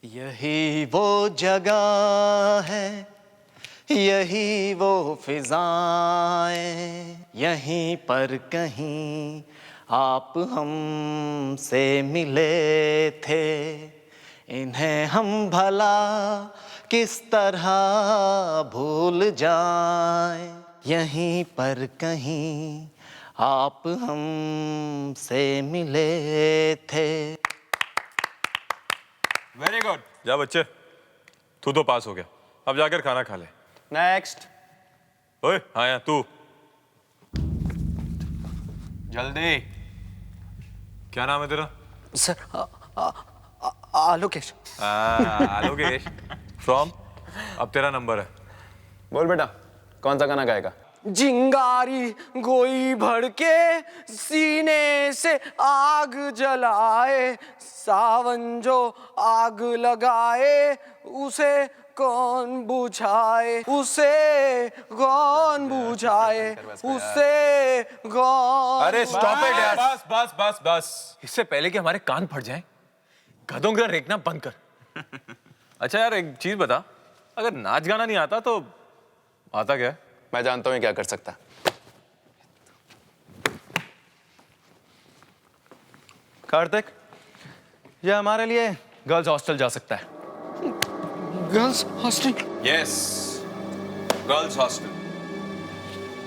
यही वो जगह है, यही वो फिजाएं, यहीं पर कहीं आप हमसे मिले थे। इन्हें हम भला किस तरह भूल जाएं, यहीं पर कहीं आप हमसे मिले थे। Very good. जा बच्चे, तू तो पास हो गया, अब जाकर खाना खा ले। नेक्स्ट। ओए हाँ यार तू, जल्दी। क्या नाम है तेरा? सर आलोकेश। आलोकेश फ्रॉम। अब तेरा नंबर है। बोल बेटा, कौन सा गाना गाएगा? चिंगारी कोई भड़के सीने से आग जलाए, सावन जो आग लगाए उसे कौन बुझाए, उसे कौन बुझाए, उसे कौन। अरे स्टॉप इट यार, बस बस बस बस। इससे पहले कि हमारे कान फट जाएं, गधों की तरह रेखना बंद कर। अच्छा यार एक चीज बता, अगर नाच गाना नहीं आता तो आता क्या है? मैं जानता हूँ क्या कर सकता। कार्तिक, ये हमारे लिए गर्ल्स हॉस्टल जा सकता है। Girls hostel? Yes, girls hostel.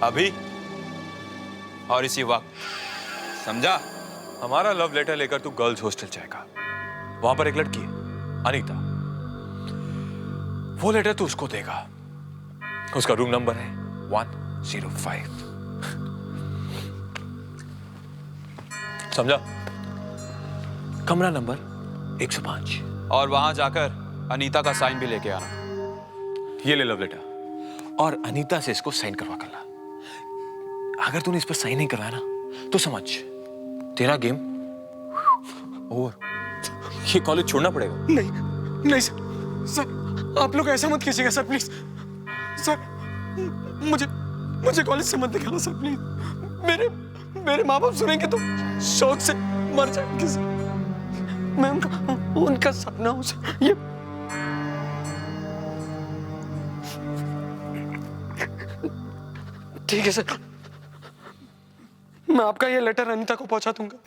अभी और इसी वक्त, समझा? हमारा लव लेटर लेकर तू गर्ल्स हॉस्टल जाएगा। वहां पर एक लड़की है, अनीता। वो लेटर तू उसको देगा। उसका रूम नंबर है 105। समझा? कमरा नंबर 105। और वहां जाकर अनीता का साइन भी लेके आना। ये ले लव लेटर और अनीता से इसको साइन करवा कर ला। अगर तूने इस पर साइन नहीं करवाया ना तो समझ तेरा गेम ओवर। ये कॉलेज छोड़ना पड़ेगा। नहीं नहीं सर, आप लोग ऐसा मत कीजिएगा सर, प्लीज सर। मुझे कॉलेज से मत निकालो सर, प्लीज। मेरे माँ बाप सुनेंगे तो शौक से मर जाएंगे सर। मैं उनका सपना हूँ सर। ये ठीक है सर, मैं आपका ये लेटर अनीता को पहुंचा दूंगा।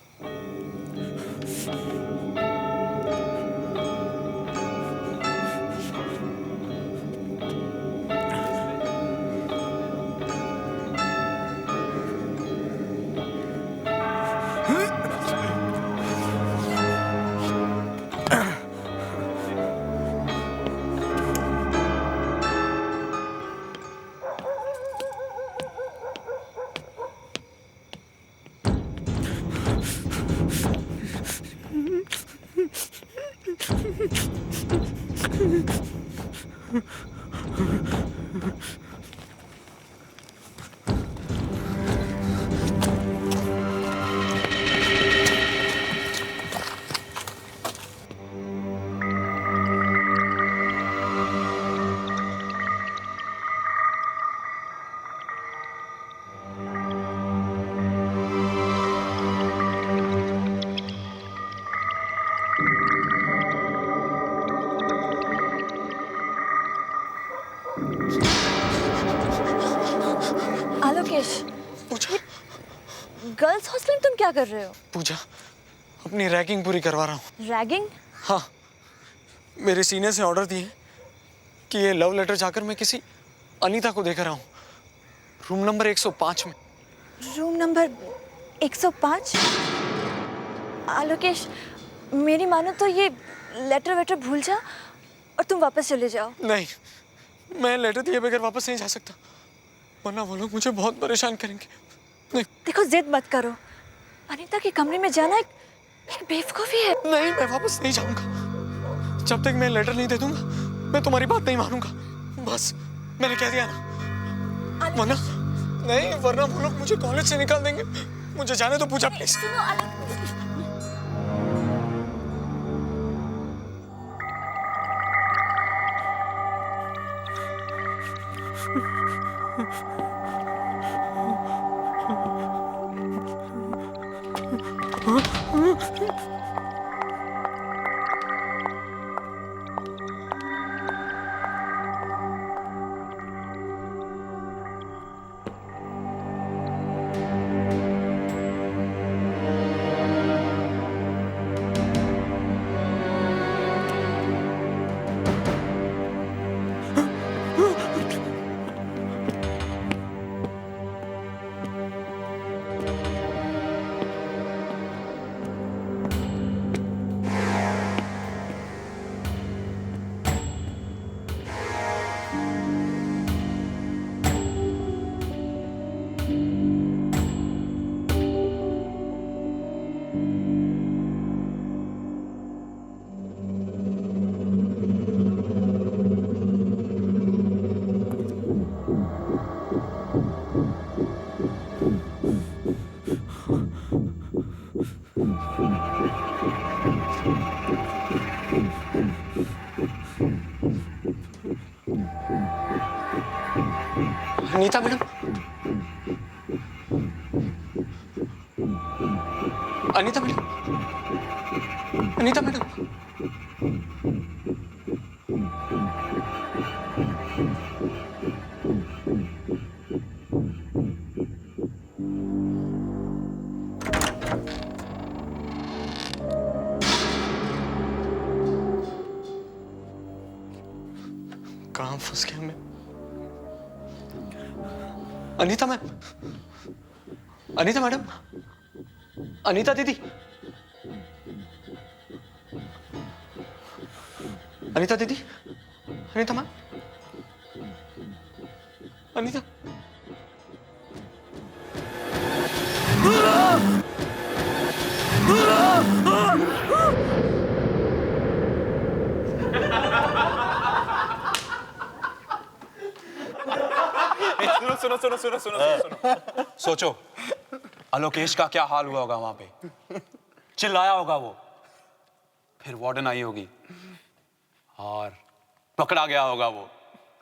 आलोकेश, पूजा, गर्ल्स हॉस्टल में तुम क्या कर रहे हो? पूजा, अपनी रैगिंग पूरी करवा रहा हूँ। रैगिंग? हाँ, मेरे सीनियर से ऑर्डर दिए कि ये लव लेटर जाकर मैं किसी अनीता को देकर आऊँ, रूम नंबर 105 में। Room number 105? आलोकेश, मेरी मानो तो ये लेटर वेटर भूल जा और तुम वापस चले जाओ। नहीं, मैं लेटर दिए बगैर वापस नहीं जा सकता, वरना वो लोग मुझे बहुत परेशान करेंगे। नहीं, देखो जिद मत करो, अनीता के कमरे में जाना एक बेवकूफी है। नहीं, मैं वापस नहीं जाऊंगा जब तक मैं लेटर नहीं दे दूंगा। मैं तुम्हारी बात नहीं मानूंगा, बस मैंने कह दिया ना। वरना नहीं, वरना वो लोग मुझे कॉलेज से निकाल देंगे। मुझे जाने दो Pooja, please. Anita madam, Anita madam, Anita madam, कहाँ फंस गया मैं? अनीता मैम, अनीता मैडम, अनीता दीदी, अनीता दीदी, अनीता मैम, अनीता। सुनो सुनो सुनो सुनो सुनो सुनो सोचो आलोकेश का क्या हाल हुआ होगा वहां पे। चिल्लाया होगा वो, फिर वार्डन आई होगी और पकड़ा गया होगा वो।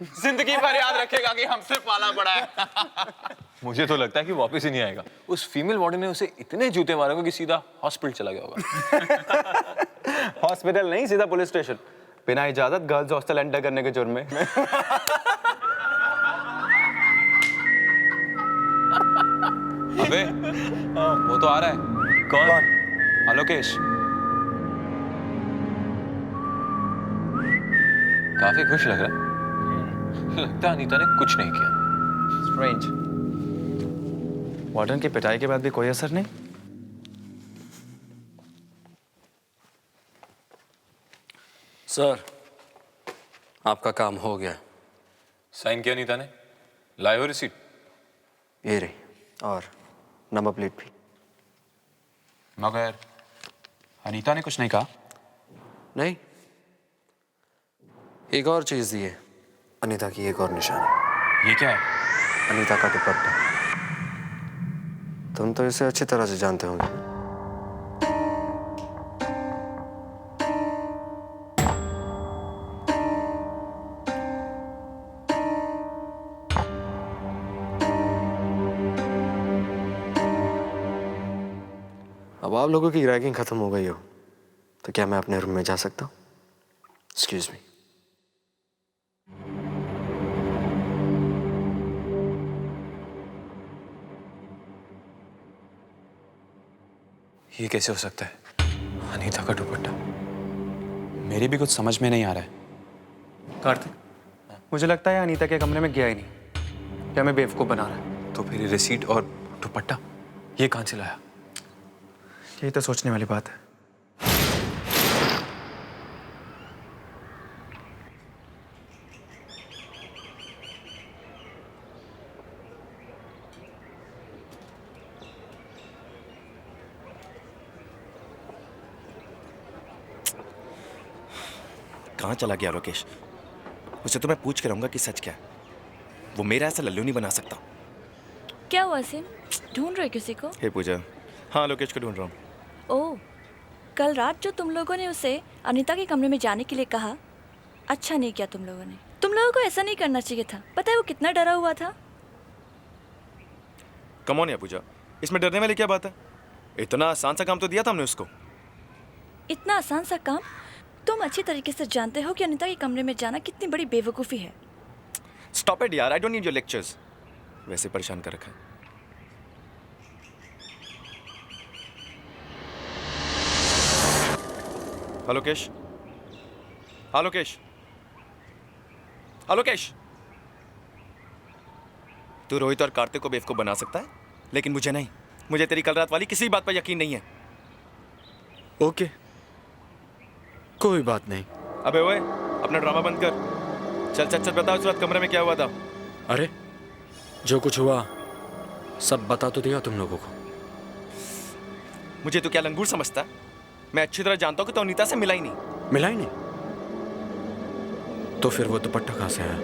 जिंदगी भर याद रखेगा कि हमसे पाला पड़ा है। मुझे तो लगता है कि वापस ही नहीं आएगा। उस फीमेल वार्डन ने उसे इतने जूते मारे होंगे कि सीधा हॉस्पिटल चला गया होगा। हॉस्पिटल नहीं, सीधा पुलिस स्टेशन, बिना इजाजत गर्ल्स हॉस्टल एंटर करने के जुर्म में। अबे वो तो आ रहा है। कौन? आलोकेश। काफी खुश लग रहा है। लगता है अनीता ने कुछ नहीं किया। स्ट्रेंज। वार्डन की पिटाई के बाद भी कोई असर नहीं। सर, आपका काम हो गया। साइन किया अनीता ने? लाए हो रिसीट? ये रही, और नंबर प्लेट भी। मगर अनीता ने कुछ नहीं कहा। नहीं, एक और चीज दी है, अनीता की एक और निशानी। ये क्या है? अनीता का दुपट्टा। तुम तो इसे अच्छी तरह से जानते होंगे। अब आप लोगों की रैगिंग खत्म हो गई हो तो क्या मैं अपने रूम में जा सकता हूँ? Excuse me. ये कैसे हो सकता है? अनीता का दुपट्टा। मेरी भी कुछ समझ में नहीं आ रहा है। कार्तिक, मुझे लगता है अनीता के कमरे में गया ही नहीं। क्या मैं बेवकूफ़ बना रहा है? तो फिर ये रिसीट और दुपट्टा ये कहां से लाया? यही तो सोचने वाली बात है। कहाँ चला गया लोकेश? उसे तो मैं पूछ के रहूंगा कि सच क्या है। वो मेरा ऐसा लल्लू नहीं बना सकता। क्या हुआ सिम? ढूंढ रहे किसी को? हे पूजा, हाँ लोकेश को ढूंढ रहा हूँ। ओह, कल रात जो तुम लोगों ने उसे अनीता के कमरे में जाने के लिए कहा, अच्छा नहीं किया तुम लोगों ने। तुम लोगों को ऐसा नहीं करना चाहिए था। पता है वो कितना डरा हुआ था? कम ऑन या पूजा, इसमें डरने वाली क्या बात है? इतना आसान सा काम तो दिया था हमने उसको। इतना आसान सा काम? तुम अच्छी तरीके से जानते हो कि अनीता के कमरे में जाना कितनी बड़ी बेवकूफ़ी है। स्टॉप इट यार, I don't need your lectures. वैसे परेशान कर रखा है। हेलो केश, हेलो केश, हेलो केश। तू रोहित और कार्तिक को बेवकूफ बना सकता है, लेकिन मुझे नहीं। मुझे तेरी कल रात वाली किसी बात पर यकीन नहीं है। ओके, कोई बात नहीं। अबे ओए, अपना ड्रामा बंद कर। चल चल चल, बता उस रात कमरे में क्या हुआ था। अरे, जो कुछ हुआ सब बता तो दिया तुम लोगों को। मुझे तो क्या लंगूर समझता है? मैं अच्छी तरह जानता हूँ कि तो अनीता से मिला ही नहीं। मिला ही नहीं? तो फिर वो दुपट्टा कहाँ से आया?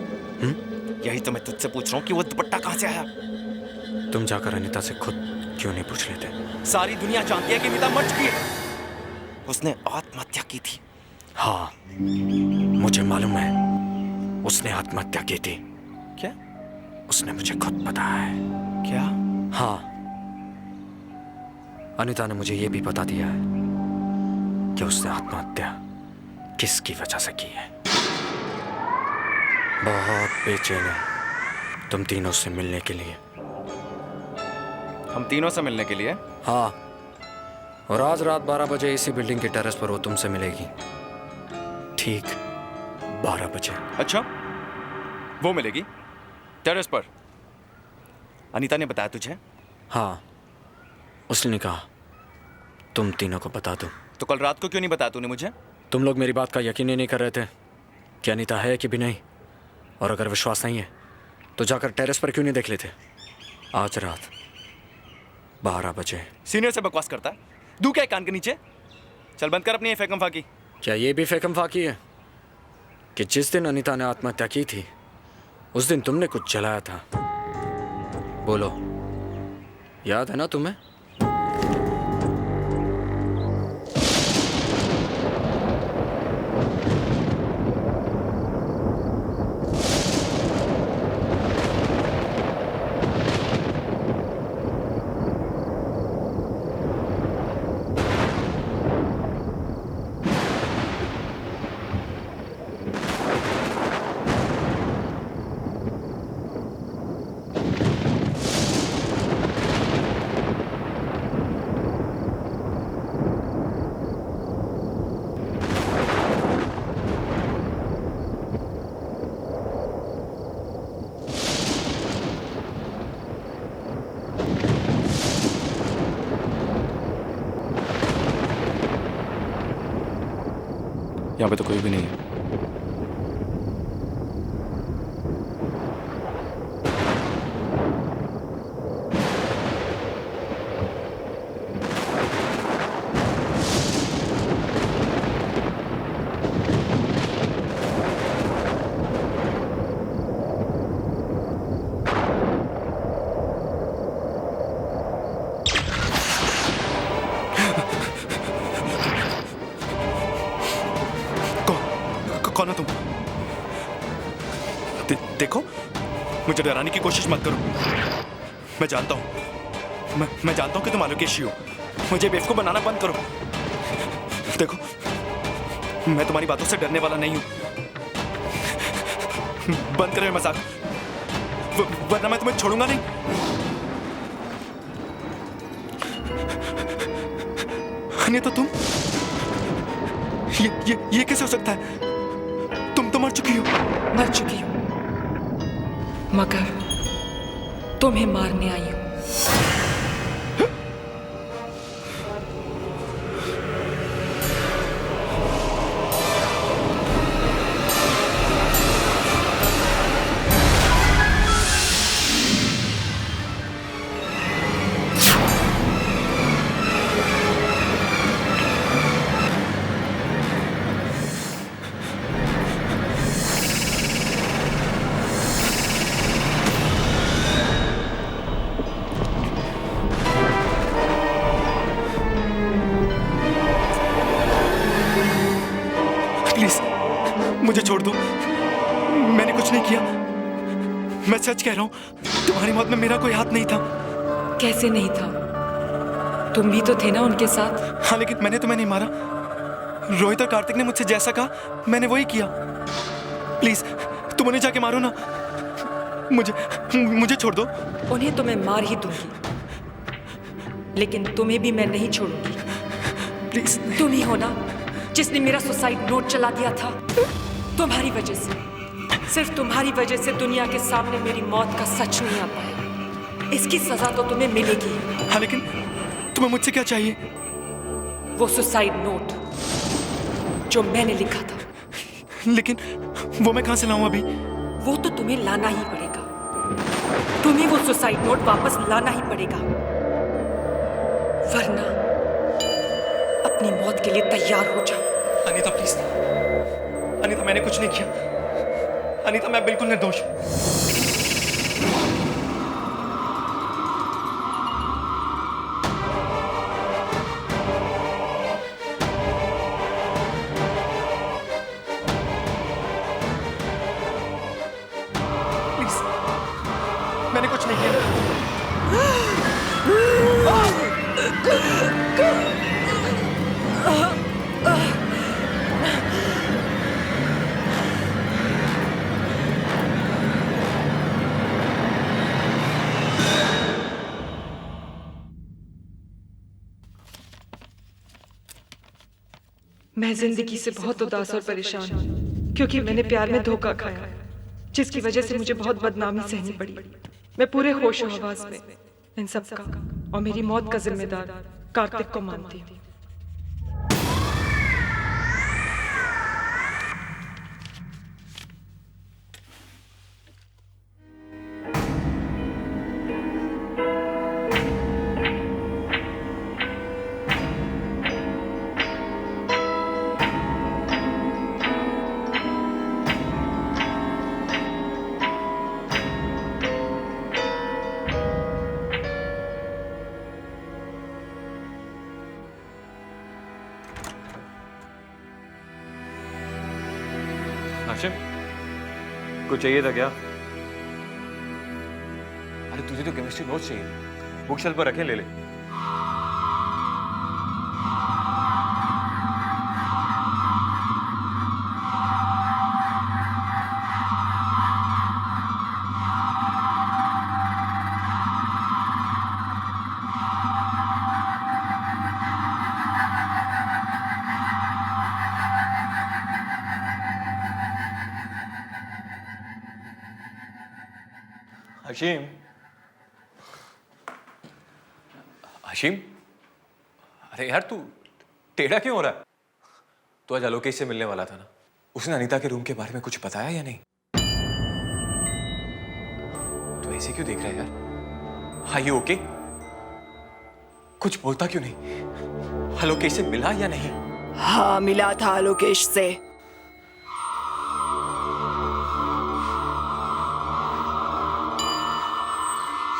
यही तो मैं तुझसे पूछ रहा हूँ कि वो दुपट्टा कहाँ से आया। तुम जाकर अनीता से खुद क्यों नहीं पूछ लेते? सारी दुनिया जानती है कि अनीता मर चुकी है। उसने आत्महत्या की थी। हाँ, मुझे मालूम है, उसने आत्महत्या की थी। क्या? उसने मुझे खुद बताया है। क्या? हाँ, अनीता ने मुझे यह भी बता दिया है कि उसने आत्महत्या किसकी वजह से की है। बहुत बेचैन है तुम तीनों से मिलने के लिए। हम तीनों से मिलने के लिए? हाँ, और आज रात 12 बजे इसी बिल्डिंग के टेरेस पर वो तुमसे मिलेगी। ठीक 12 बजे। अच्छा, वो मिलेगी टेरेस पर? अनीता ने बताया तुझे? हाँ, उसने कहा तुम तीनों को बता दो। तो कल रात को क्यों नहीं बताया तूने मुझे? तुम लोग मेरी बात का यकीन ही नहीं कर रहे थे कि अनीता है कि भी नहीं, और अगर विश्वास नहीं है तो जाकर टेरेस पर क्यों नहीं देख लेते? आज रात 12 बजे। सीनियर से बकवास करता है, दू क्या है कान के नीचे? चल बंद कर अपनी फेकम फाकी। क्या ये भी फेकम फाकी है कि जिस दिन अनीता ने आत्महत्या की थी उस दिन तुमने कुछ जलाया था? बोलो, याद है ना तुम्हें? यहाँ पे तो कोई भी नहीं है। कौन हो तुम? देखो, मुझे डराने की कोशिश मत करो। मैं जानता हूं, मैं जानता हूं कि तुम आलोकेशी हो। मुझे बेवकूफ बनाना बंद करो। देखो, मैं तुम्हारी बातों से डरने वाला नहीं हूं। बंद करो ये मजाक, वरना मैं तुम्हें छोड़ूंगा नहीं। नहीं तो तुम, ये कैसे हो सकता है? तुम तो मर चुकी हो। मर चुकी हूं, मगर तुम्हें मारने आई हूं। मुझे छोड़ दो, मैंने कुछ नहीं किया। मैं सच कह रहा हूं, तुम्हारी मौत में मेरा कोई हाथ नहीं था। कैसे नहीं था? तुम भी तो थे ना उनके साथ। हाँ, लेकिन मैंने तुम्हें नहीं मारा। रोहित और कार्तिक ने मुझसे जैसा कहा मैंने वही किया। प्लीज तुम उन्हें जाके मारो ना, मुझे छोड़ दो। उन्हें तो मैं मार ही दूंगी, लेकिन तुम्हें भी मैं नहीं छोड़ूंगी। प्लीज। तुम ही हो ना जिसने मेरा सुसाइड नोट चला दिया था। तुम्हारी वजह से, सिर्फ तुम्हारी वजह से दुनिया के सामने मेरी मौत का सच नहीं आ पाया। इसकी सजा तो तुम्हें मिलेगी। हाँ, लेकिन तुम्हें मुझसे क्या चाहिए? वो सुसाइड नोट जो मैंने लिखा था। लेकिन वो मैं कहां से लाऊं अभी? वो तो तुम्हें लाना ही पड़ेगा। तुम्हें वो सुसाइड नोट वापस लाना ही पड़ेगा, वरना अपनी मौत के लिए तैयार हो जाओ। अनीता प्लीज। अनीता, मैंने कुछ नहीं किया। अनीता, मैं बिल्कुल निर्दोष हूं। प्लीज मैं जिंदगी से बहुत उदास और परेशान हूँ क्योंकि मैंने प्यार में धोखा खाया, जिसकी वजह से मुझे बहुत बदनामी सहनी पड़ी। मैं पूरे होश हवास में इन सब का और मेरी मौत का जिम्मेदार कार्तिक को मानती हूँ। हाशिम, कुछ चाहिए था क्या? अरे तुझे तो केमिस्ट्री नोट्स चाहिए, बुक शेल्फ पर रखे, ले ले। हशीम, हशीम, अरे यार तू टेढ़ा क्यों हो रहा है? तू आज आलोकेश से मिलने वाला था ना? उसने अनीता के रूम के बारे में कुछ बताया या नहीं? तू ऐसे क्यों देख रहा है यार? हाँ ये ओके? कुछ बोलता क्यों नहीं? आलोकेश से मिला या नहीं? हाँ मिला था आलोकेश से।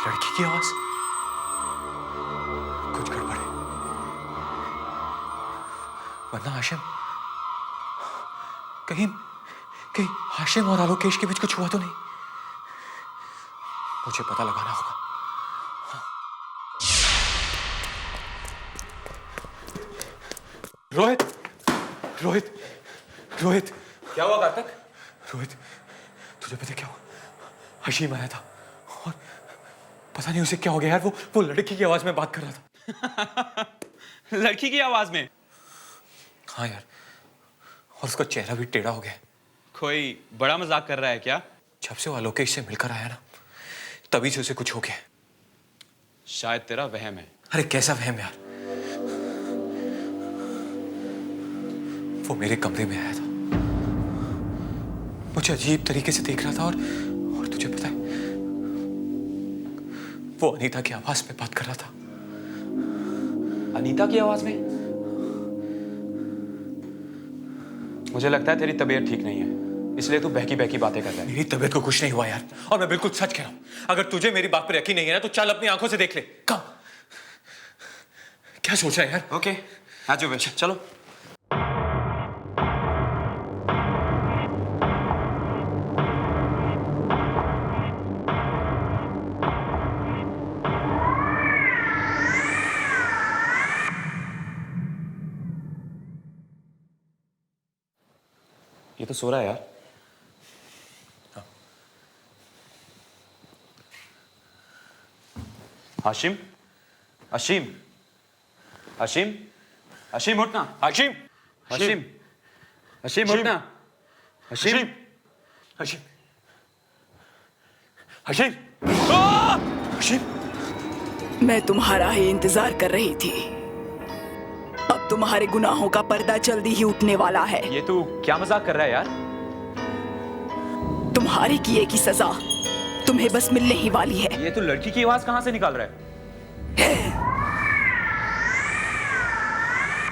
लड़की की आवाज, कुछ गड़बड़ है। वरना हाशिम, कहीं कहीं हाशिम और आलोकेश के बीच कुछ हुआ तो नहीं? मुझे पता लगाना होगा। रोहित, रोहित, रोहित, क्या हुआ कार्तिक? रोहित, तुझे पता क्या हुआ? हशीम आया था और पता नहीं उसे क्या हो गया यार, वो लड़की की आवाज में बात कर रहा था। लड़की की आवाज में? हाँ यार, और उसका चेहरा भी टेढ़ा हो गया। कोई बड़ा मजाक कर रहा है क्या? जब से वो आलोकेश से मिलकर आया ना, तभी से उसे कुछ हो गया। शायद तेरा वहम है। अरे कैसा वहम यार? वो मेरे कमरे में आया था, मुझे अजीब तरीके से देख रहा था और तुझे पता है, वो अनीता की आवाज में बात कर रहा था। अनीता की आवाज में? मुझे लगता है तेरी तबीयत ठीक नहीं है, इसलिए तू बहकी बहकी बातें कर रहा है। मेरी तबीयत को कुछ नहीं हुआ यार, और मैं बिल्कुल सच कह रहा हूं। अगर तुझे मेरी बात पर यकीन नहीं है ना, तो चल अपनी आंखों से देख ले। कम, क्या सोच रहा है यार? ओके, आ जाओ चलो। ये तो सो रहा है यार। हाँ। हाशिम, हाशिम, हाशिम, हाशिम उठना। हाशिम, हाशिम, हाशिम उठना। हाशिम, हशीम, हशीम, हशीम। मैं तुम्हारा ही इंतजार कर रही थी। अब तुम्हारे गुनाहों का पर्दा जल्दी ही उठने वाला है। ये तू क्या मजाक कर रहा है यार? तुम्हारे किए की सजा तुम्हें बस मिलने ही वाली है। ये तू लड़की की आवाज कहां से निकाल रहा है?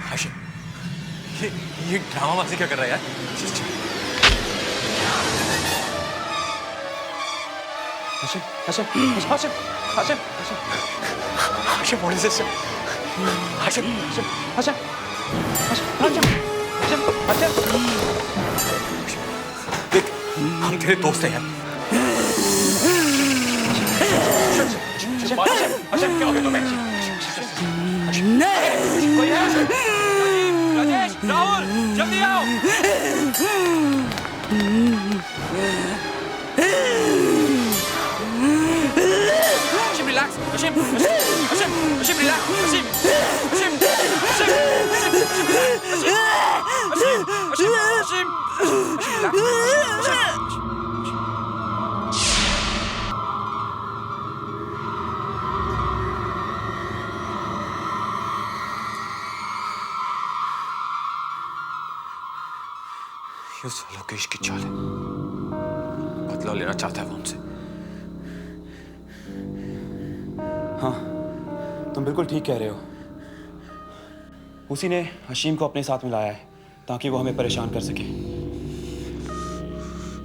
हाशिम, ये ड्रामाबाजी क्या कर रहा है यार? Hashim, Hashim, Hashim, Hashim, Hashim, what is this? Hashim, Hashim, Hashim, Hashim, Hashim, देख, हम तेरे दोस्त हैं यार। हाशिम, क्या हो गया तुम्हें? राजेश, राहुल, जल्दी आओ। Hashim, relax. Hashim, Hashim, Hashim, relax. Hashim, Hashim, Hashim, Hashim, Hashim, Hashim. Ashim ये साला लोकेश की चाल है, बदला लेना चाहता है वो हमसे। हाँ, तुम बिल्कुल ठीक कह रहे हो। उसी ने हशीम को अपने साथ मिलाया है ताकि वो हमें परेशान कर सके।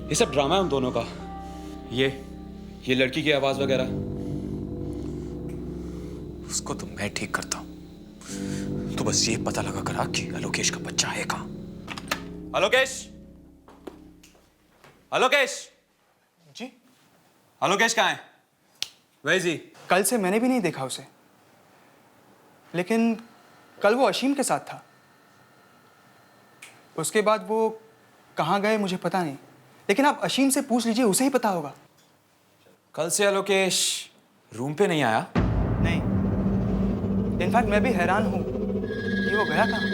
ये सब ड्रामा है उन दोनों का। ये लड़की की आवाज वगैरह, उसको तो मैं ठीक करता हूं। तो बस ये पता लगा करा कि अलोकेश का बच्चा है कहां। अलोकेश, अलोकेश जी, अलोकेश कहां है? वही जी। कल से मैंने भी नहीं देखा उसे, लेकिन कल वो अशीम के साथ था। उसके बाद वो कहाँ गए मुझे पता नहीं, लेकिन आप अशीम से पूछ लीजिए, उसे ही पता होगा। कल से अलोकेश रूम पे नहीं आया? नहीं, इनफैक्ट मैं भी हैरान हूं कि वो गया कहाँ।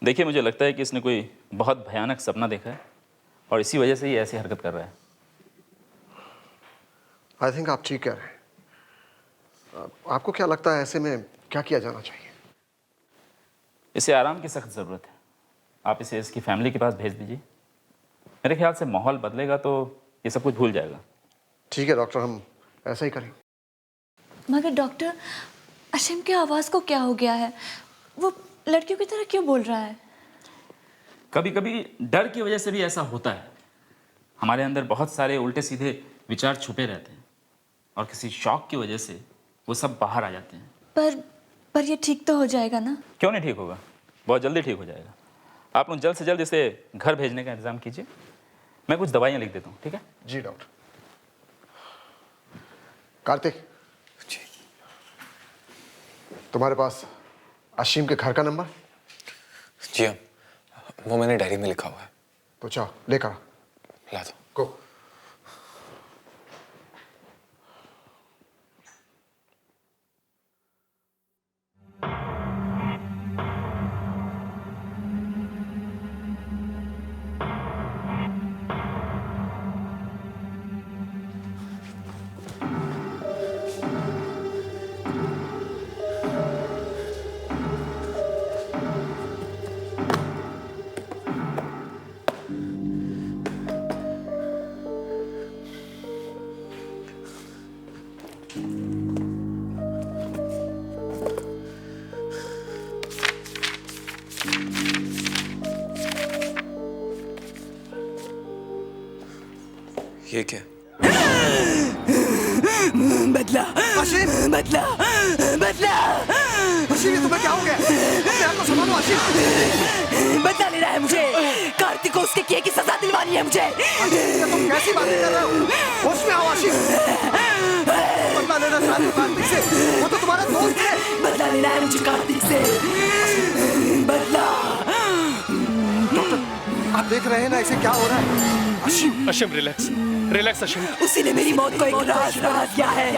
देखिए, मुझे लगता है कि इसने कोई बहुत भयानक सपना देखा है और इसी वजह से ये ऐसी हरकत कर रहा है। आई थिंक आप ठीक कह रहे हैं। आपको क्या लगता है ऐसे में क्या किया जाना चाहिए? इसे आराम की सख्त ज़रूरत है। आप इसे इसकी फैमिली के पास भेज दीजिए। मेरे ख्याल से माहौल बदलेगा तो ये सब कुछ भूल जाएगा। ठीक है डॉक्टर, हम ऐसा ही करेंगे। मगर डॉक्टर, अशीम की आवाज़ को क्या हो गया है? वो लड़कियों की तरह क्यों बोल रहा है? कभी कभी डर की वजह से भी ऐसा होता है। हमारे अंदर बहुत सारे उल्टे सीधे विचार छुपे रहते हैं और किसी शौक की वजह से वो सब बाहर आ जाते हैं। पर ये ठीक तो हो जाएगा ना? क्यों नहीं ठीक होगा, बहुत जल्दी ठीक हो जाएगा। आप लोग जल्द से जल्द इसे घर भेजने का इंतजाम कीजिए। मैं कुछ दवाइयाँ लिख देता हूँ, ठीक है? जी डॉक्टर। कार्तिक जी, तुम्हारे पास अशीम के घर का नंबर? जी हाँ, वो मैंने डायरी में लिखा हुआ है। तो चाओ लेकर ला दो। गो। ये क्या? बदला, बदला, बदला। अशीम, तुम्हें क्या हो गया? अपने आप को संभालो अशीम। बदला लेना है मुझे। कार्तिक को उसके किए की सजा दिलवानी है मुझे। तुम कैसी बातें कर रहे हो? होश में आओ अशीम। बदला लेना चाहते हो कार्तिक से? वो तो तुम्हारा दोस्त है। बदला लेना है मुझे कार्तिक से। बदला। डॉक्टर, आप देख रहे हैं ना इसे क्या हो रहा है? Ashim, Ashim relax, relax Ashim. उसी ने मेरी मौत को एक राज बना दिया है।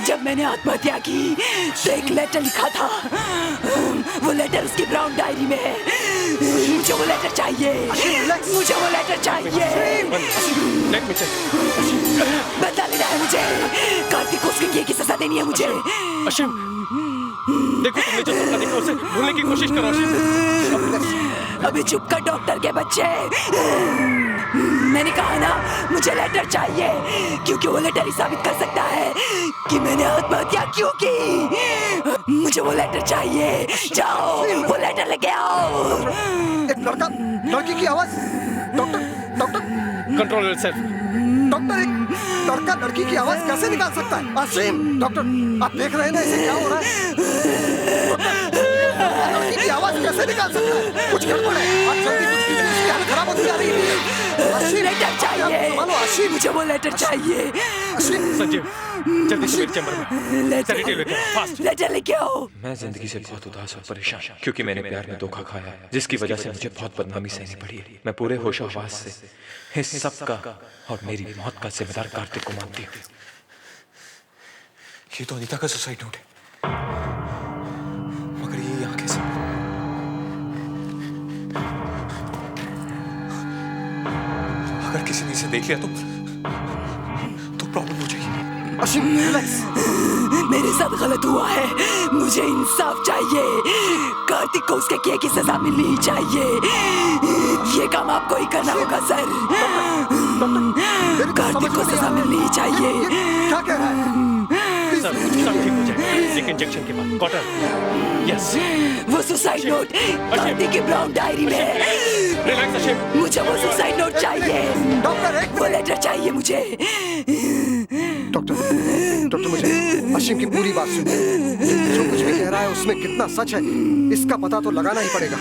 जब मैंने आत्महत्या की तो एक लेटर लिखा था। वो लेटर उसकी ब्राउन डायरी में है। मुझे वो लेटर चाहिए, मुझे वो लेटर चाहिए। बदला लेना है मुझे। कार्तिक को उसके किए की सजा देनी है मुझे। अशीम, देखो तुमने जो सपना देखा उसे भूलने की कोशिश करो अशीम। अभी चुप कर डॉक्टर के बच्चे। मैंने कहा ना मुझे लेटर चाहिए, क्योंकि वो लेटर ही साबित कर सकता है कि मैंने आत्महत्या क्यों की। मुझे वो लेटर चाहिए। जाओ वो लेटर लेके आओ। एक लड़की की आवाज। Doctor, control yourself. डॉक्टर, एक लड़की की आवाज कैसे निकाल सकता है? अशीम, डॉक्टर, आप देख रहे हैं ना इसे क्या हो रहा है? लड़की की आवाज कैसे निकाल सकता है? कुछ गड़बड़ है। आप जल्दी कुछ कीजिए, इसकी हालत खराब होती जा रही है। अशीम, लेटर चाहिए। संभालो अशीम। मुझे वो लेटर चाहिए। संजीव, जल्दी से मेरे चैम्बर में सैनिटरी लेकर आओ, फास्ट। लेटर लेके आओ। मैं जिंदगी से बहुत उदास और परेशान क्योंकि मैंने प्यार में धोखा खाया जिसकी वजह से मुझे बहुत बदनामी सहनी पड़ी है। मैं पूरे होशो हवास से इस सब का और मेरी मौत का जिम्मेदार कार्तिक को मानती हूँ। ये तो अनीता का सुसाइड नोट है, मगर ये यहाँ कैसे? अगर किसी ने इसे देख लिया तो प्रॉब्लम हो जाएगी। अशीम, रिलैक्स। मेरे साथ गलत हुआ है, मुझे इंसाफ चाहिए। कार्तिक को उसके किए की सजा मिलनी चाहिए। ये काम आपको ही करना होगा सर। कार्तिक को सजा मिलनी चाहिए। क्या कह रहा है? सब ठीक हो जाएगा, लेकिन इंजेक्शन के बाद कॉटन। यस, वो सुसाइड नोट कार्तिक की ब्राउन डायरी में है। रिलैक्स अशीम। मुझे वो सुसाइड नोट चाहिए। डॉक्टर, वो लेटर चाहिए मुझे। डॉक्टर, मुझे अशीम की पूरी बात सुनिए। जो कुछ भी कह रहा है उसमें कितना सच है इसका पता तो लगाना ही पड़ेगा।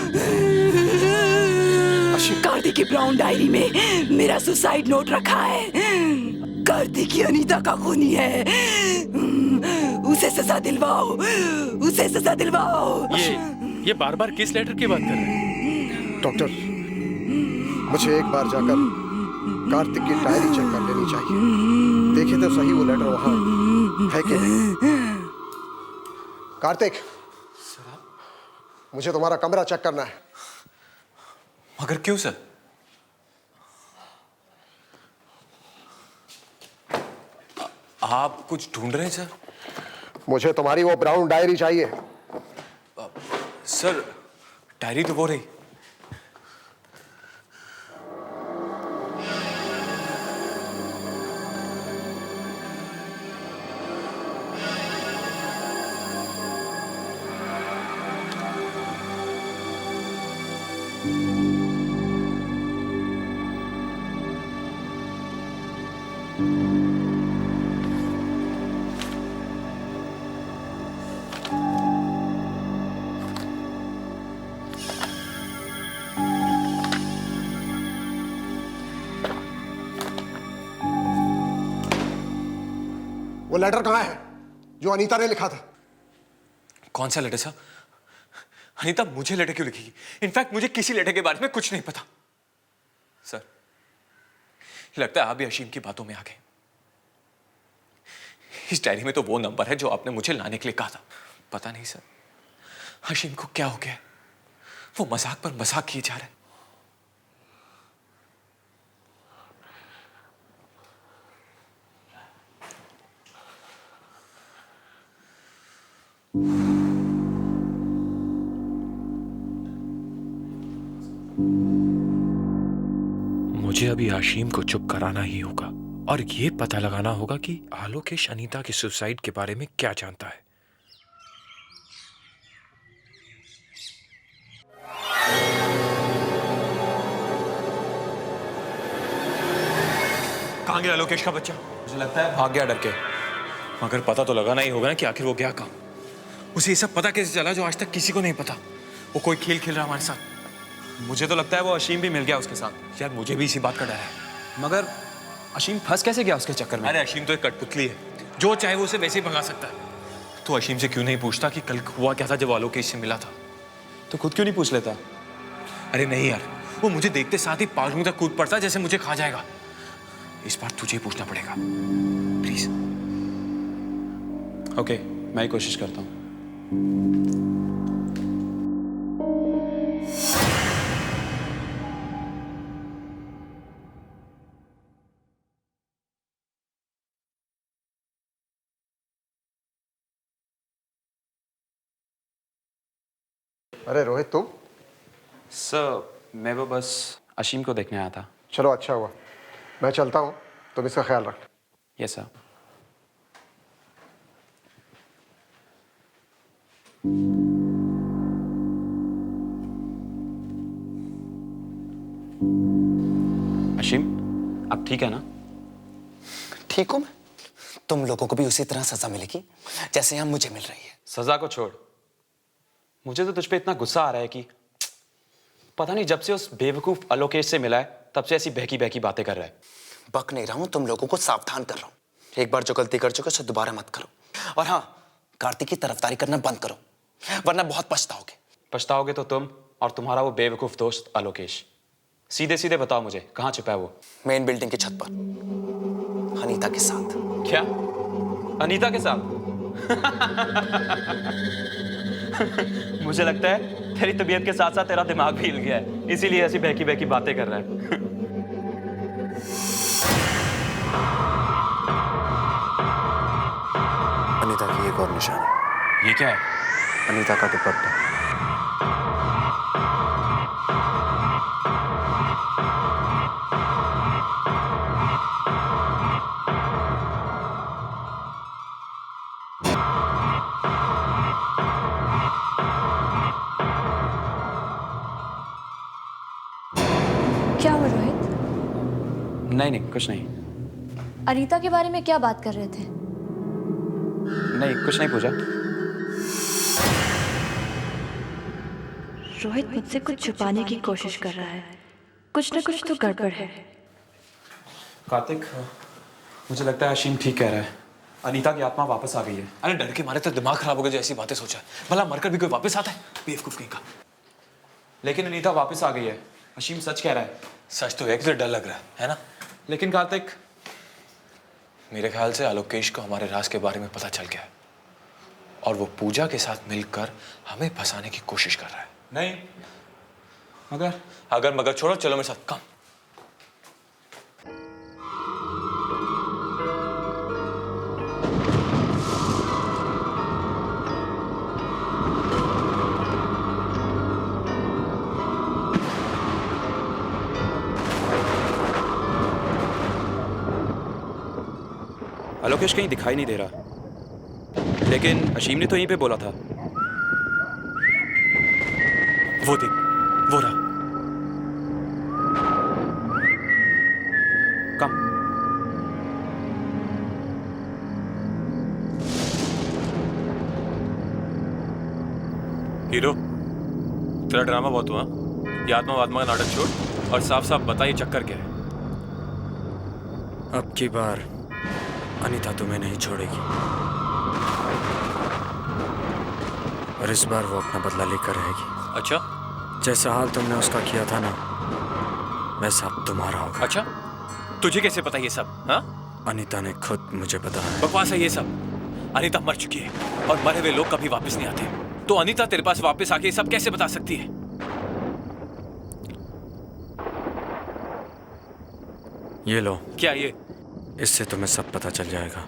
कार्तिक की ब्राउन डायरी में मेरा सुसाइड नोट रखा है। कार्तिक की अनीता का खूनी है। उसे सजा दिलवाओ, उसे सजा दिलवाओ। ये बार-बार किस लेटर की बात कर रहे हैं? डॉक्टर, मुझे एक बार जाकर कार्तिक की डायरी चेक कर लेनी चाहिए। देखिए तो सही वो लेटर वहां है कि नहीं। कार्तिक, मुझे तुम्हारा कमरा चेक करना है। मगर क्यों सर? आप कुछ ढूंढ रहे हैं सर? मुझे तुम्हारी वो ब्राउन डायरी चाहिए। सर, डायरी तो वो रही। वो लेटर कहाँ है जो अनीता ने लिखा था? कौन सा लेटर सर? अनीता मुझे लेटर क्यों लिखेगी? इनफैक्ट मुझे किसी लेटर के बारे में कुछ नहीं पता। सर, लगता है आप भी अशीम की बातों में आ गए। इस डायरी में तो वो नंबर है जो आपने मुझे लाने के लिए कहा था। पता नहीं सर, अशीम को क्या हो गया? वो मजाक पर मजाक किए जा रहे हैं। मुझे अभी आशीम को चुप कराना ही होगा और ये पता लगाना होगा कि आलोकेश अनीता के सुसाइड के बारे में क्या जानता है। कहां गया आलोकेश का बच्चा? मुझे लगता है भाग गया डर के। मगर पता तो लगाना ही होगा ना कि आखिर वो गया कहां। उसे ये सब पता कैसे चला जो आज तक किसी को नहीं पता? वो कोई खेल खेल रहा हमारे साथ। मुझे तो लगता है वो अशीम भी मिल गया उसके साथ। यार मुझे भी इसी बात का डर है। मगर अशीम फंस कैसे गया उसके चक्कर में? अरे अशीम तो एक कठपुतली है, जो चाहे वो उसे वैसे ही भगा सकता है। तो अशीम से क्यों नहीं पूछता कि कल हुआ क्या था जब आलोकेश से मिला था? तो खुद क्यों नहीं पूछ लेता? अरे नहीं यार, वो मुझे देखते साथ ही पालूं तक कूद पड़ता जैसे मुझे खा जाएगा। इस बार तुझे ही पूछना पड़ेगा प्लीज। ओके, मैं ही कोशिश करता हूँ। अरे रोहित, तुम? सर, मैं वो बस अशीम को देखने आया था। चलो अच्छा हुआ, मैं चलता हूँ, तुम इसका ख्याल रख। Yes sir. अशीम, आप ठीक है ना? ठीक हूं मैं। तुम लोगों को भी उसी तरह सजा मिलेगी जैसे यहाँ मुझे मिल रही है। सजा को छोड़, मुझे तो तुझ पे इतना गुस्सा आ रहा है कि पता नहीं जब से उस बेवकूफ आलोकेश से मिला है तब से ऐसी बहकी बहकी बातें कर रहा है। बक नहीं रहा हूं, तुम लोगों को सावधान कर रहा हूं। एक बार जो गलती कर चुके उसे दोबारा मत करो। और हाँ, कार्तिक की तरफदारी करना बंद करो, वरना बहुत पछताओगे। पछताओगे तो तुम और तुम्हारा वो बेवकूफ दोस्त आलोकेश। सीधे सीधे बताओ मुझे, कहाँ छिपा है वो? मेन बिल्डिंग की छत पर, अनीता के साथ। क्या? अनीता के साथ? मुझे लगता है तेरी तबीयत के साथ साथ तेरा दिमाग भी हिल गया है, इसीलिए ऐसी बहकी बहकी बातें कर रहा है। अनीता की एक और निशानी। ये क्या है? अनीता का दुपट्टा। क्या हुआ रोहित? नहीं कुछ नहीं। अनीता के बारे में क्या बात कर रहे थे? नहीं कुछ नहीं पूजा। रोहित मुझसे कुछ छुपाने की कोशिश कर रहा है। कुछ ना कुछ तो गड़बड़ है। कार्तिक, मुझे लगता है अशीम ठीक कह रहा है। अनीता की आत्मा वापस आ गई है। अरे डर के मारे तो दिमाग खराब हो गया जो ऐसी बातें सोचा है। भला मरकर भी कोई वापस आता है? बेवकूफ कहीं का। लेकिन अनीता वापस आ गई है। अशीम सच कह रहा है। सच तो है कि डर लग रहा है ना? लेकिन कार्तिक, मेरे ख्याल से आलोकेश को हमारे राज के बारे में पता चल गया है और वो पूजा के साथ मिलकर हमें फंसाने की कोशिश कर रहा है। नहीं, अगर मगर छोड़ो, चलो मेरे साथ। कम। आलोकेश कहीं दिखाई नहीं दे रहा, लेकिन अशीम ने तो यहीं पे बोला था। वो देख, वो रहा। कम। हीरो, तेरा ड्रामा बहुत हुआ। ये आत्मा वात्मा का नाटक छोड़ और साफ साफ बता ये चक्कर क्या है। अब की बार अनीता तुम्हें नहीं छोड़ेगी और इस बार वो अपना बदला लेकर रहेगी। अच्छा? जैसा हाल तुमने उसका किया था ना, वैसा अब तुम्हारा होगा। अच्छा, तुझे कैसे पता ये सब? हाँ, अनीता ने खुद मुझे बताया। बकवास है ये सब। अनीता मर चुकी है और मरे हुए लोग कभी वापस नहीं आते। तो अनीता तेरे पास वापस आके ये सब कैसे बता सकती है? ये लो। क्या ये? इससे तुम्हें सब पता चल जाएगा।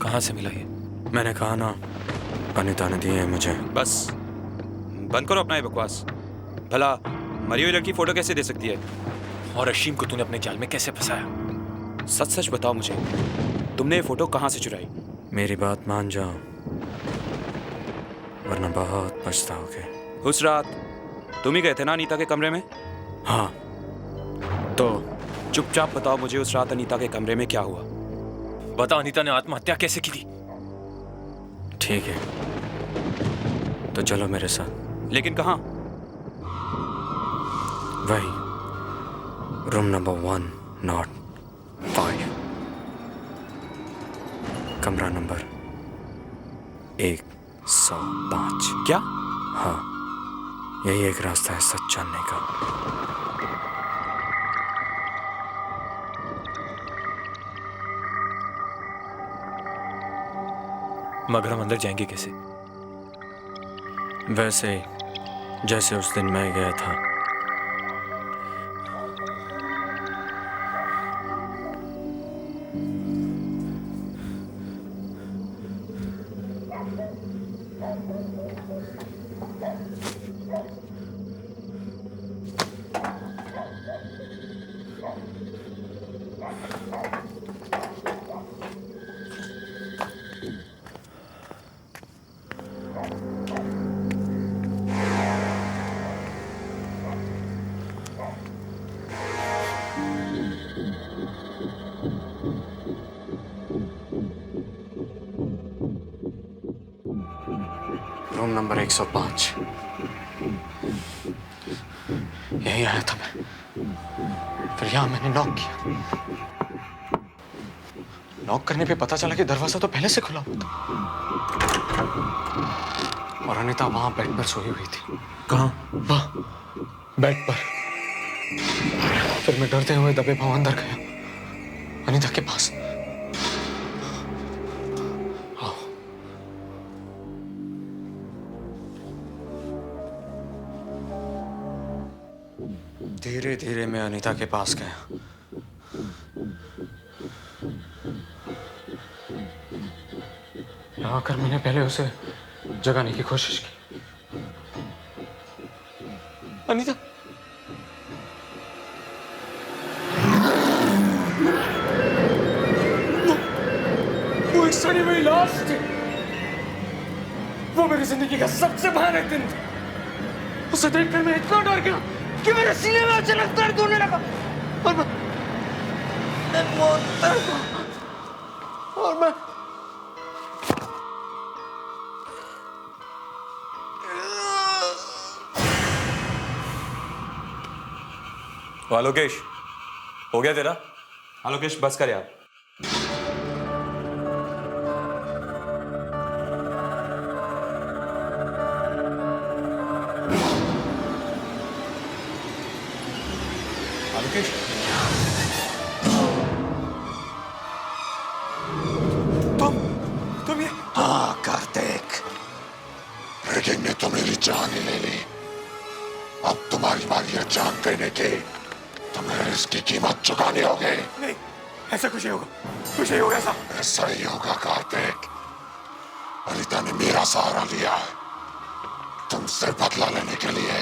कहाँ से मिला ये? मैंने कहा ना, अनीता ने दिए हैं मुझे। बस बंद करो अपना ये बकवास। भला मरी हुई लड़की फोटो कैसे दे सकती है? और अशीम को तूने अपने जाल में कैसे फंसाया? सच सच बताओ मुझे, तुमने ये फोटो कहाँ से चुराई? मेरी बात मान जाओ, वरना बहुत पछताओगे। उस रात तुम ही गए थे ना अनीता के कमरे में? हाँ। तो चुपचाप बताओ मुझे, उस रात अनीता के कमरे में क्या हुआ? बता, अनीता ने आत्महत्या कैसे की थी? ठीक है, तो चलो मेरे साथ। लेकिन कहाँ? वही, रूम नंबर 105, कमरा नंबर 105। क्या? हाँ, यही एक रास्ता है सच जानने का। मगर हम अंदर जाएंगे कैसे? वैसे ही जैसे उस दिन मैं गया था। Room number 105। यहीं आया था मैं, फिर यहाँ मैंने नॉक किया। नॉक करने पे पता चला कि दरवाजा तो पहले से खुला हुआ था और अनीता वहां बेड पर सोई हुई थी। कहाँ? वहां बेड पर। फिर मैं डरते हुए दबे पांव अंदर गया अनीता के पास। आओ। धीरे धीरे मैं अनीता के पास गया। यहाँ आकर मैंने पहले उसे जगाने की कोशिश की। अनीता, वो एक सड़ी हुई लाश थी। वो मेरी जिंदगी का सबसे भयानक दिन था। उसे देखकर मैं इतना डर गया कि मेरे सीने में अचानक दर्द होने लगा और मैं आलोकेश, हो गया तेरा? आलोकेश बस कर यार। आलोकेश, तुम ये? हाँ कार्तिक, रेगिंग ने तो मेरी जान ही ले ली। अब तुम्हारी बारी है जान देने की। तुम्हें इसकी कीमत चुकानी होगी। नहीं, ऐसा कुछ नहीं होगा, कुछ नहीं होगा ऐसा। ऐसा ही होगा कार्तिक। अनीता ने मेरा सहारा लिया है तुमसे बदला लेने के लिए।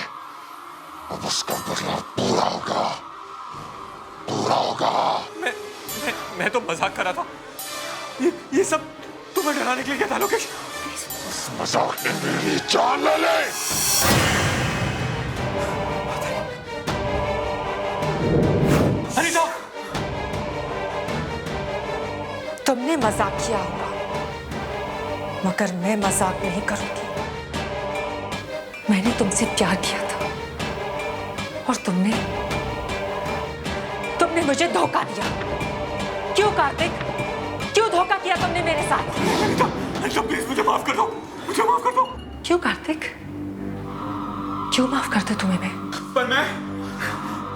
अब उसका बदला पूरा होगा, पूरा होगा। मैं तो मजाक कर रहा था। ये सब तुम्हें डराने के लिए क्या था लोकेश? उस मजाक ने मेरी जान ले ली। अनीता, तुमने मजाक किया होगा, मगर मैं मजाक नहीं करूंगी। मैंने तुमसे प्यार किया था और तुमने मुझे धोखा दिया। क्यों कार्तिक, क्यों धोखा किया तुमने मेरे साथ? अनीता प्लीज मुझे माफ कर दो, मुझे माफ कर दो। क्यों कार्तिक, क्यों माफ करते तुम्हें मैं? पर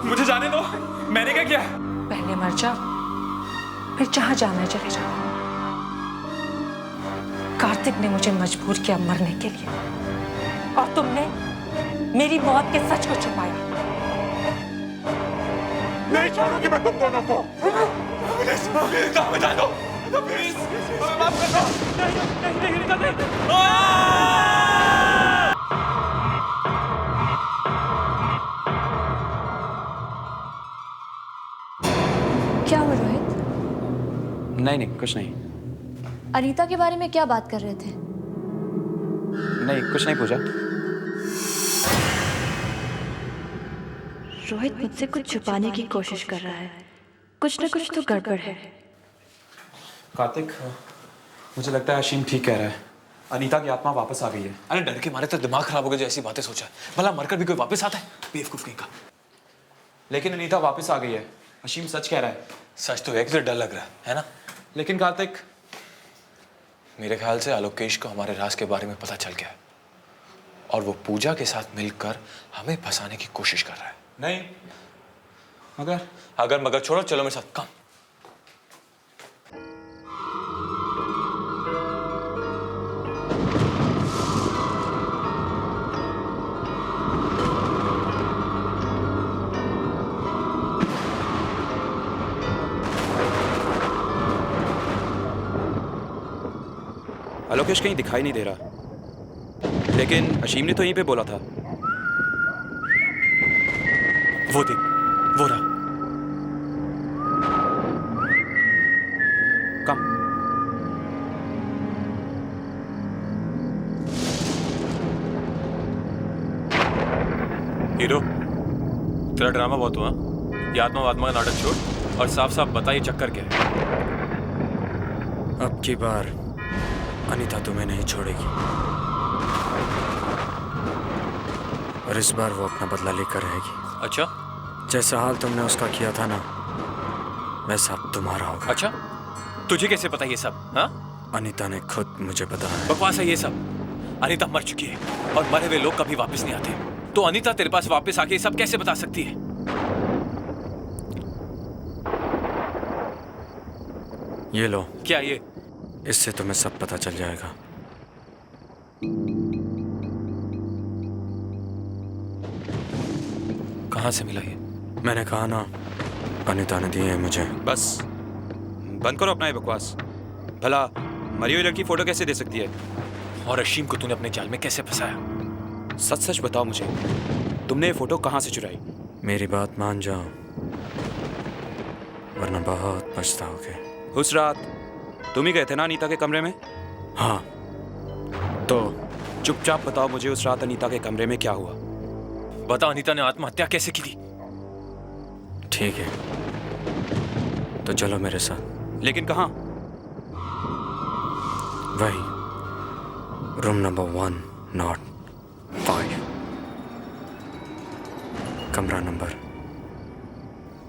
मुझे जाने दो, मैंने क्या किया? पहले मर जाओ, फिर जहां जाना है चले जाओ। कार्तिक ने मुझे मजबूर किया मरने के लिए और तुमने मेरी मौत के सच को छुपाया। नहीं छोड़ूंगी मैं तुम दोनों को। प्लीज बता दो, प्लीज माफ कर दो। नहीं। क्या हुआ रोहित? नहीं कुछ नहीं। अनीता के बारे में क्या बात कर रहे थे? नहीं कुछ नहीं पूजा। रोहित मुझसे कुछ छुपाने की कोशिश कर रहा है। कुछ ना कुछ तो गड़बड़ है। कार्तिक, मुझे लगता है अशीम ठीक कह रहा है। अनीता की आत्मा वापस आ गई है। अरे डर के मारे तो दिमाग खराब हो गया जो ऐसी बातें सोचा है। भला मरकर भी कोई वापस आता है? बेवकूफ कहीं का। लेकिन अनीता वापस आ गई है। अशीम सच कह रहा है। सच तो है कि तो डर लग रहा है ना? लेकिन कार्तिक, मेरे ख्याल से आलोकेश को हमारे राज के बारे में पता चल गया है और वो पूजा के साथ मिलकर हमें फंसाने की कोशिश कर रहा है। नहीं, अगर मगर छोड़ो, चलो मेरे साथ। कम। आलोकेश कहीं दिखाई नहीं दे रहा, लेकिन अशीम ने तो यहीं पे बोला था। वो देख, वो रहा। कम। हीरो, तेरा ड्रामा बहुत हुआ। ये आत्मा वात्मा का नाटक छोड़ और साफ साफ बता ये चक्कर क्या है। अब की बार अनीता तुम्हें नहीं छोड़ेगी। और इस बार वो अपना बदला लेकर रहेगी। अच्छा? जैसा हाल तुमने उसका किया था ना, वैसा अब तुम्हारा होगा। अच्छा? तुझे कैसे पता ये सब? हाँ? अनीता ने खुद मुझे बताया। बकवास है ये सब। अनीता मर चुकी है और मरे हुए लोग कभी वापस नहीं आते। तो अनीता तेरे पास वापस आके ये सब कैसे बता सकती है? ये लो। क्या ये? इससे तुम्हें सब पता चल जाएगा। कहाँ से मिला ये? मैंने कहा ना, अनीता ने दिए हैं मुझे। बस बंद करो अपना ये बकवास। भला मरी हुई लड़की फोटो कैसे दे सकती है? और अशीम को तूने अपने जाल में कैसे फंसाया? सच सच बताओ मुझे, तुमने ये फोटो कहाँ से चुराई? मेरी बात मान जाओ, वरना बहुत पछताओगे। उस रात तुम ही गए थे ना अनीता के कमरे में? हाँ। तो चुपचाप बताओ मुझे, उस रात अनीता के कमरे में क्या हुआ? बता, अनीता ने आत्महत्या कैसे की थी? ठीक है, तो चलो मेरे साथ। लेकिन कहाँ? वही, रूम नंबर 105, कमरा नंबर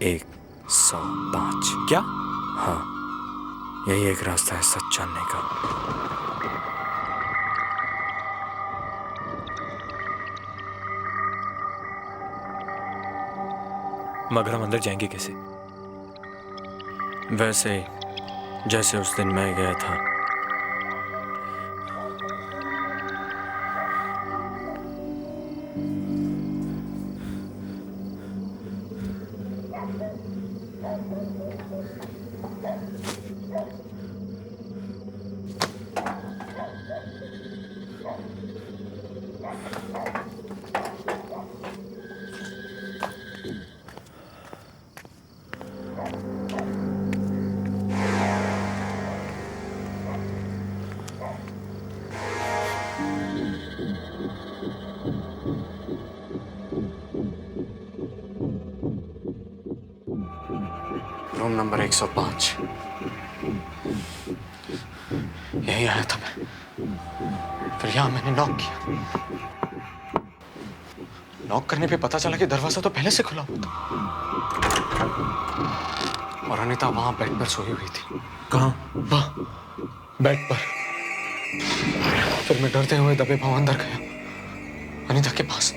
105। क्या? हाँ, यही एक रास्ता है सच जानने का। मगर हम अंदर जाएंगे कैसे? वैसे ही जैसे उस दिन मैं गया था। रूम नंबर 105, यही आया था मैं। फिर यहाँ मैंने नॉक किया। नॉक करने पे पता चला कि दरवाजा तो पहले से खुला हुआ था और अनीता वहां बेड पर सोई हुई थी। कहाँ? वहां बेड पर। फिर मैं डरते हुए दबे पांव अंदर गया अनीता के पास।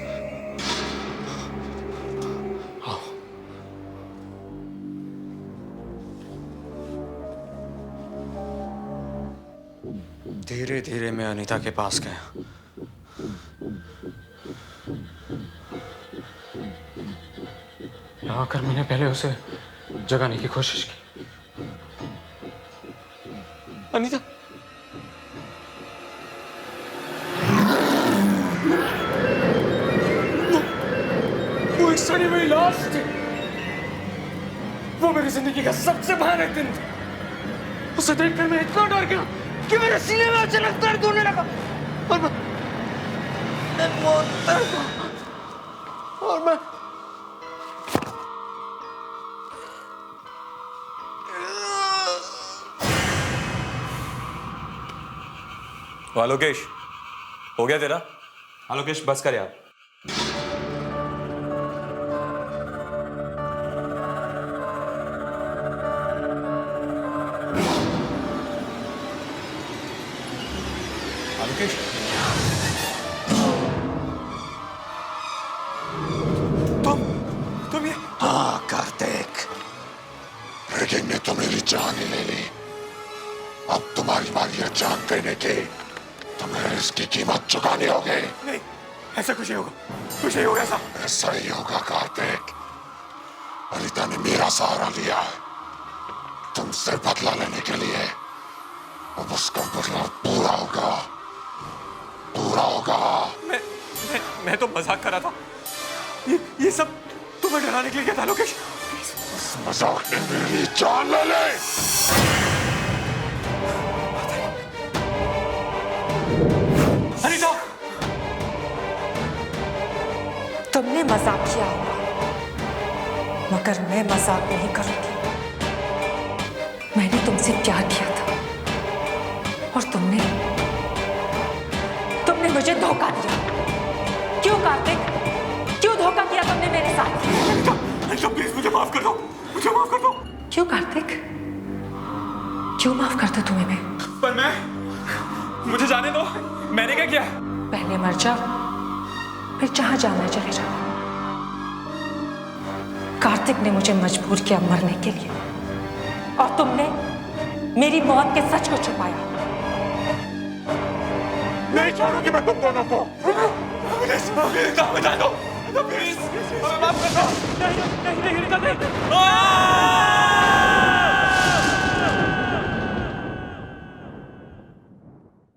धीरे धीरे मैं अनीता के पास गया। यहाँ आकर मैंने पहले उसे जगाने की कोशिश की। अनीता, वो एक सड़ी हुई लाश थी। वो मेरी जिंदगी का सबसे भयानक दिन था। उसे देखकर मैं इतना डर गया कि मेरे सीने में अचानक दर्द होने लगा और मैं बहुत डर गया और मैं आलोकेश, हो गया तेरा? आलोकेश बस कर यार। आलोकेश, तुम ये? हाँ कार्तिक, रेडिंग ने तो मेरी जान ही ले ली। अब तुम्हारी बारी है जान देने की। तुम्हें इसकी कीमत चुकानी होगी। नहीं, ऐसा कुछ नहीं होगा। कुछ नहीं होगा ऐसा। ऐसा ही होगा कार्तिक। अनीता ने मेरा सहारा लिया है तुमसे बदला लेने के लिए। अब उसका बदला पूरा होगा, पूरा होगा। मैं तो मजाक कर रहा था। ये सब तुम्हें डराने के लिए क्या था लोकेश? इस मजाक ने मेरी जान ले ली। अनीता, तुमने मजाक किया होगा, मगर मैं मजाक नहीं करूंगी। मैंने तुमसे प्यार किया था और तुमने मुझे धोखा दिया। क्यों कार्तिक? क्यों धोखा किया तुमने मेरे साथ? अनिता प्लीज मुझे माफ कर दो, मुझे माफ कर दो। क्यों कार्तिक? क्यों माफ करते तुम्हें मैं? पर मैं, मुझे जाने दो, मैंने क्या किया? पहले मर जाओ, फिर जहां जाना है चले जाओ। कार्तिक ने मुझे मजबूर किया मरने के लिए, और तुमने मेरी मौत के सच को छुपाया। नहीं छोड़ूंगी मैं तुम दोनों को। मुझे बता दो, प्लीज, माफ कर दो। नहीं, नहीं, नहीं, नहीं, नहीं।